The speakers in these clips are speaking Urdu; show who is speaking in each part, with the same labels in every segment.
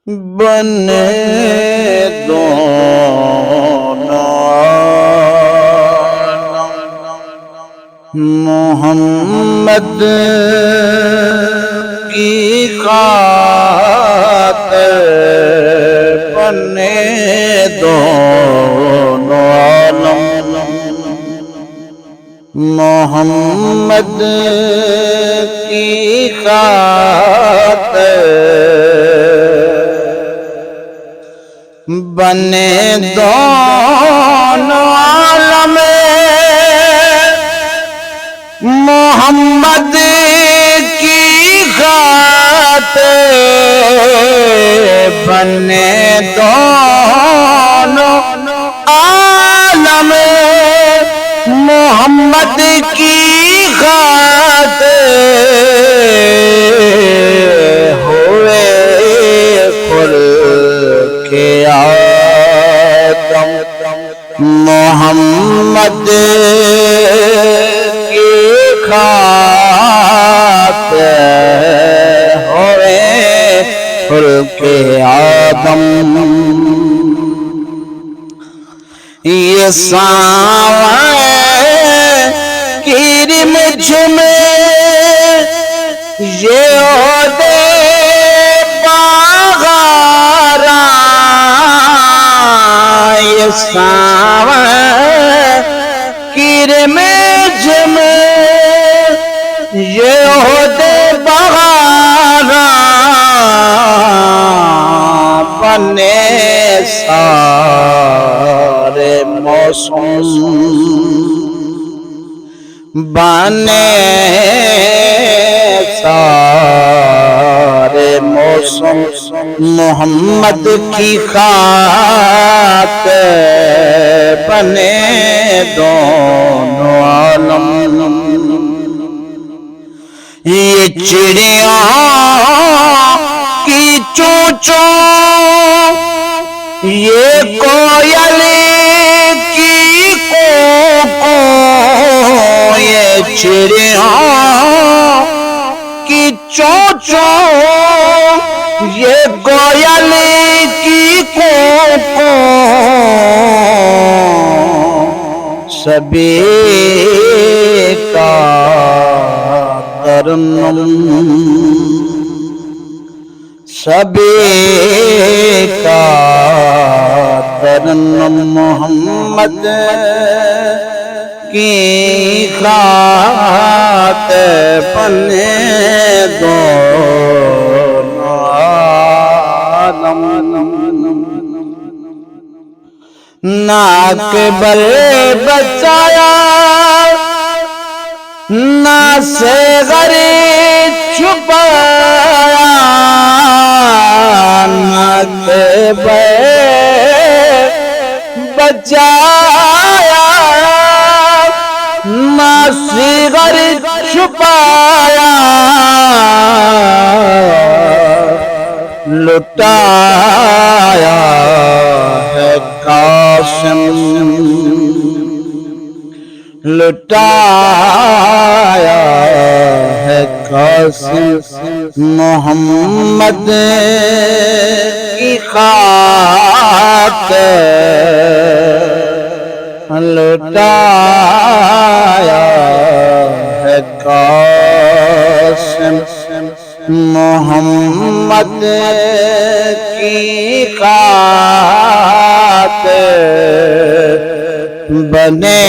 Speaker 1: بنے دونوں محمد کی خاطر، بنے دونوں عالم محمد کی خاطر، بنے دونوں عالم محمد کی خاطر، بنے دونوں عالم محمد کی خاطر، ہوئے خلق آدم محمد کی خاطر، ہوئے خلق آدم۔ یہ ساویں کرم جھمے یہ عہدے باغاراں، یہ ساویں کرم جھمے یہ عہدے باغاراں، بنے سارے موسم، بنے سارے موسم محمد کی خاطر، بنے دونوں عالم۔ یہ چڑیاں کی چوں چوں، یہ کوئل کی کوں کوں، یہ چڑیاں کی چوں چوں، یہ کوئل کی کوں کوں، سبھی کا ترنم، سبھی کا ترنم محمد کی خاطر، بنے دونوں عالم۔ نہ اکبر بچایا نہ صغر چھپایا، نہ اکبر بچایا نہ صغر چھپایا، لٹایا ہے قاسم، لٹایا ہے قاسم محمد کی خاطر، لٹایا ہے قاسم محمد کی خاطر، بنے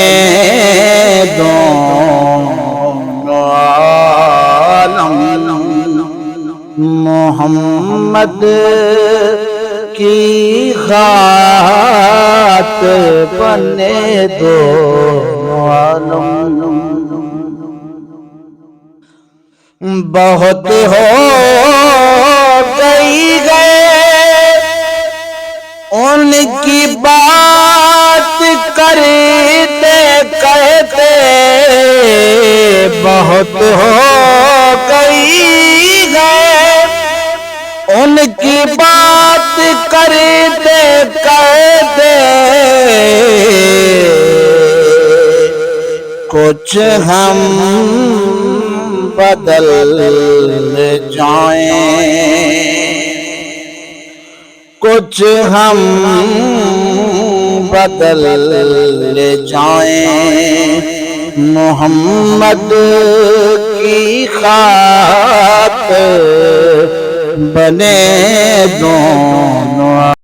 Speaker 1: دونوں عالم محمد کی خاطر، بنے دونوں عالم۔ بہت ہو گئی ان کی بات کرتے کہتے، بہت ہو گئی ان کی بات کرتے کہتے، کچھ ہم بدل جائیں کچھ ہم بدل لے جائیں محمد کی خاطر بنے دونوں